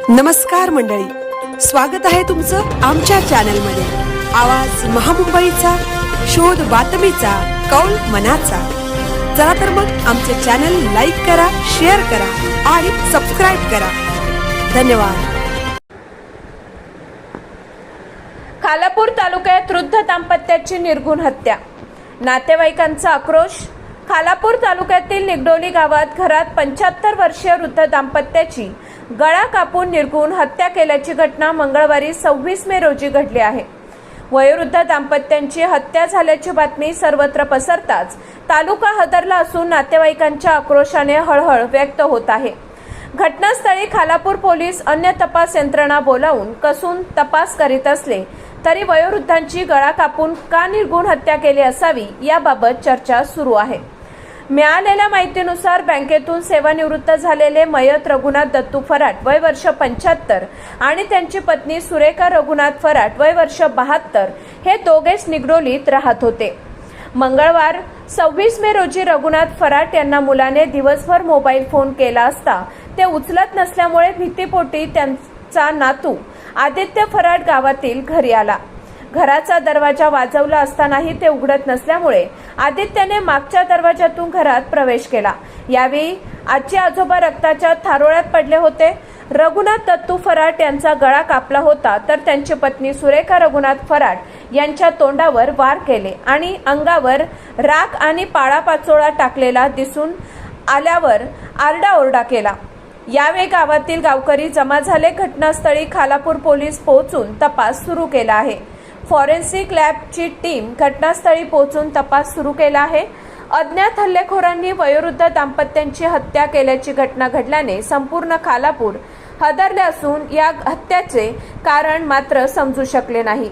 नमस्कार मंडळी, स्वागत आहे तुमचं आमच्या चॅनलमध्ये। आवाज महामुंबईचा, शोध बातमीचा, कौल मनाचा। चला तर मग आमचे चॅनल लाईक करा, शेअर करा आणि सबस्क्राइब करा। धन्यवाद। खालापूर तालुक्यात वृद्ध दाम्पत्याची निर्घृण हत्या, नातेवाईकांचा आक्रोश। खालापूर तालुक्यातील निगडोली गावात घरात 75 वर्षीय वृद्ध दाम्पत्याची गळा कापून निर्घृण हत्या केल्याची घटना मंगळवारी 26 मे रोजी घडली आहे। वयोवृद्ध दाम्पत्यांची हत्या झाल्याची बातमी सर्वत्र पसरताच तालुका हादरला असून नातेवाईकांच्या आक्रोशाने हळहळ व्यक्त होत आहे। घटनास्थळी खालापूर पोलीस अन्य तपास यंत्रणा बोलावून कसून तपास करीत असले तरी वयोवृद्धांची गळा कापून का निर्घृण हत्या केली असावी याबाबत चर्चा सुरू आहे। मिळालेल्या माहितीनुसार बँकेतून सेवानिवृत्त झालेले मयत रघुनाथ दत्तू फराट वय वर्ष 75 आणि त्यांची पत्नी सुरेखा रघुनाथ फराट वय वर्ष 72 हे दोघेच निगडोलीत राहत होते। मंगळवार 26 मे रोजी रघुनाथ फराट यांना मुलाने दिवसभर मोबाईल फोन केला असता ते उचलत नसल्यामुळे भीतीपोटी त्यांचा नातू आदित्य फराट गावातील घरी आला। घराचा दरवाजा वाजवला असतानाही ते उघडत नसल्यामुळे आदित्यने मागच्या दरवाजातून घरात प्रवेश केला। यावेळी आजी आजोबा रक्ताच्या थारोळ्यात पडले होते। रघुनाथ दत्तू फराट यांचा गळा कापला होता तर त्यांची पत्नी सुरेखा रघुनाथ फराट यांच्या तोंडावर वार केले आणि अंगावर राख आणि पाळापाचोळा टाकलेला दिसून आल्यावर आरडाओरडा केला। यावेळी गावातील गावकरी जमा झाले। घटनास्थळी खालापूर पोलीस पोहोचून तपास सुरू केला आहे। फॉरेन्सिक लॅबची टीम घटनास्थळी पोहोचून तपास सुरू केला आहे। अज्ञात हल्लेखोरांनी वयोवृद्ध दाम्पत्यांची हत्या केल्याची घटना घडल्याने संपूर्ण खालापूर हादरले असून या हत्येचे कारण मात्र समजू शकले नाही।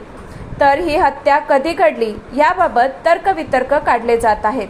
तर ही हत्या कधी घडली याबाबत तर्कवितर्क काढले जात आहेत।